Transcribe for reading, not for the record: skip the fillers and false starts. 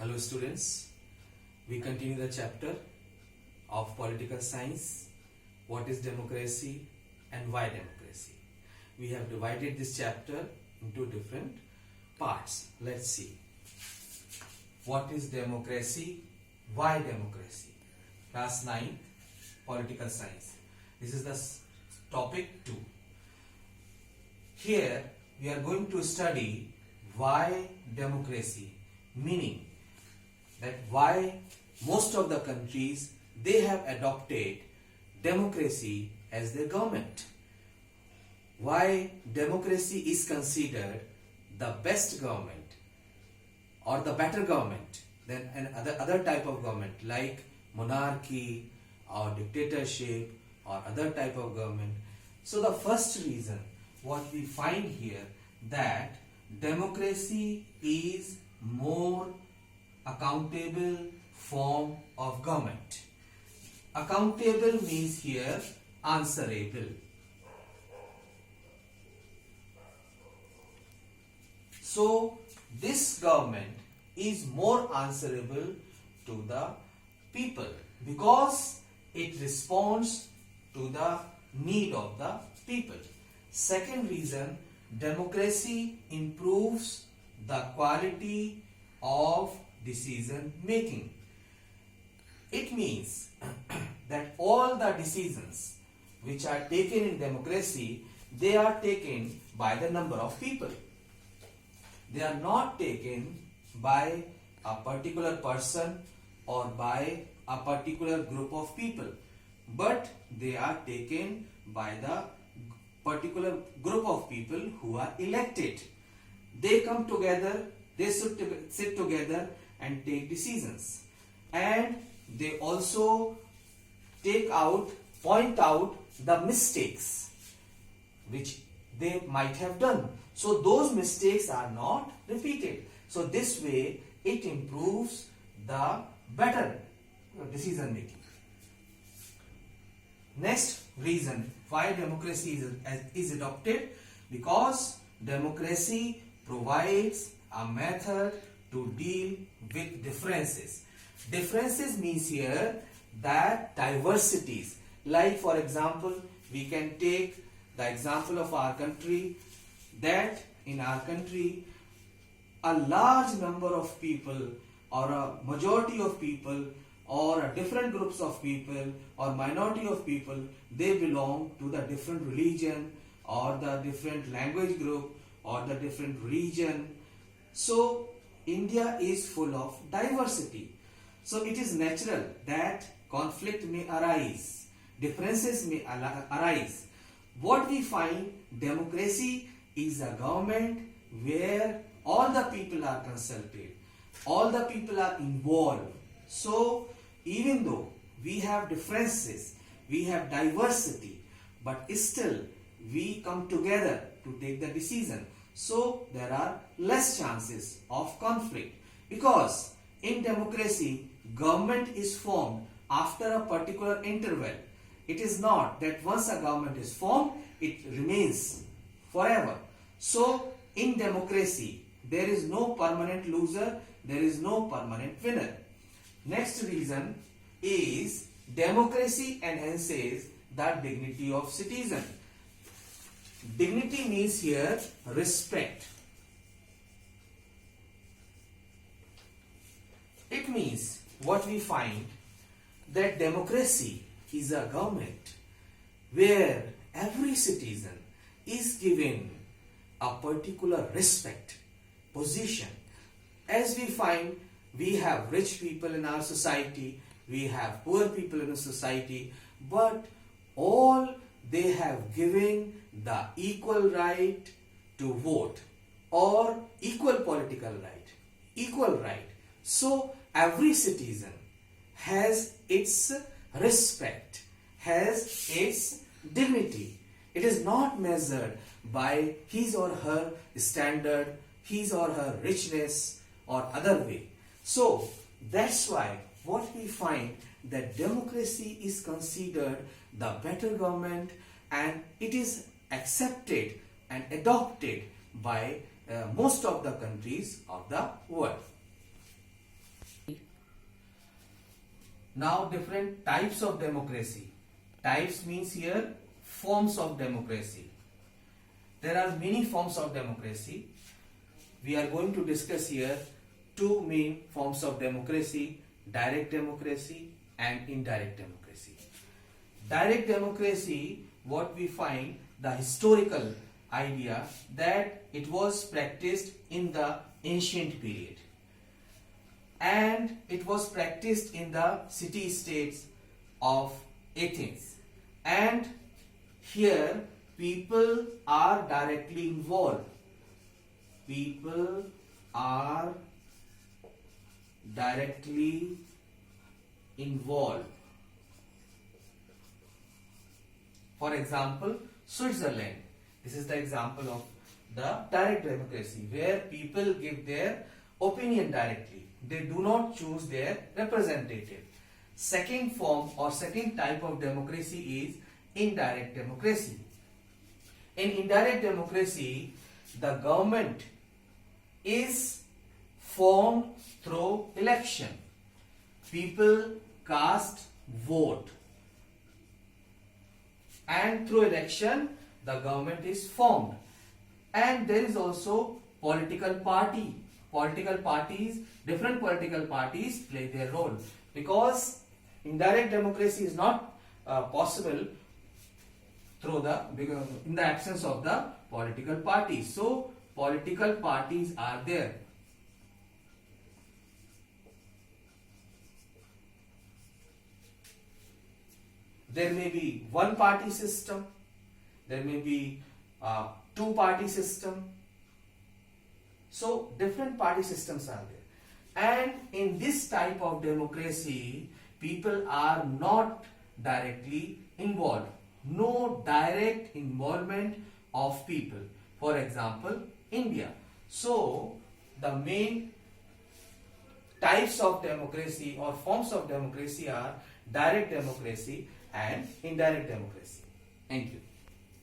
Hello students, we continue the chapter of political science, what is democracy and why democracy. We have divided this chapter into different parts. Let's see. What is democracy? Why democracy? Class 9, political science. This is the topic 2. Here we are going to study why democracy, meaning that why most of the countries they have adopted democracy as their government. Why democracy is considered the best government or the better government than other type of government like monarchy or dictatorship or other type of government. So the first reason what we find here that democracy is more accountable form of government. Accountable means here answerable. So this government is more answerable to the people because it responds to the need of the people. Second reason, democracy improves the quality of decision making. It means that all the decisions which are taken in democracy, they are taken by the number of people. They are not taken by a particular person or by a particular group of people, but they are taken by the particular group of people who are elected. They come together, they sit together and take decisions, and they also point out the mistakes which they might have done, so those mistakes are not repeated. So this way it improves the better decision making. Next reason why democracy is adopted, because democracy provides a method to deal with differences. Differences means here that diversities, like for example we can take the example of our country, that in our country a large number of people or a majority of people or different groups of people or minority of people, they belong to the different religion or the different language group or the different region. So India is full of diversity. So it is natural that conflict may arise, differences may arise. What we find, democracy is a government where all the people are consulted, all the people are involved. So even though we have differences, we have diversity, but still we come together to take the decision. So there are less chances of conflict, because in democracy government is formed after a particular interval. It is not that once a government is formed it remains forever. So in democracy there is no permanent loser, there is no permanent winner. Next reason is democracy enhances the dignity of citizen. Dignity means here respect. It means what we find that democracy is a government where every citizen is given a particular respect, position. As we find, we have rich people in our society, we have poor people in the society, but all they have given the equal right to vote or equal political right, equal right. So every citizen has its respect, has its dignity. It is not measured by his or her standard, his or her richness or other way. So that's why what we find that democracy is considered the better government, and it is accepted and adopted by most of the countries of the world. Now different types of democracy. Types means here forms of democracy. There are many forms of democracy. We are going to discuss here two main forms of democracy: direct democracy and indirect democracy. Direct democracy, what we find, the historical idea that it was practiced in the ancient period, and it was practiced in the city-states of Athens, and here people are directly involved. People are directly involved. For example, Switzerland. This is the example of the direct democracy, where people give their opinion directly. They do not choose their representative. Second form or second type of democracy is indirect democracy. In indirect democracy, the government is formed through election. People cast vote, and through election the government is formed. And there is also political party. Political parties, different political parties play their role, because indirect democracy is not possible through in the absence of the political parties. So political parties are there. There may be one party system, there may be two party system. So different party systems are there. And in this type of democracy, people are not directly involved. No direct involvement of people. For example, India. So the main types of democracy or forms of democracy are direct democracy and indirect democracy. Thank you.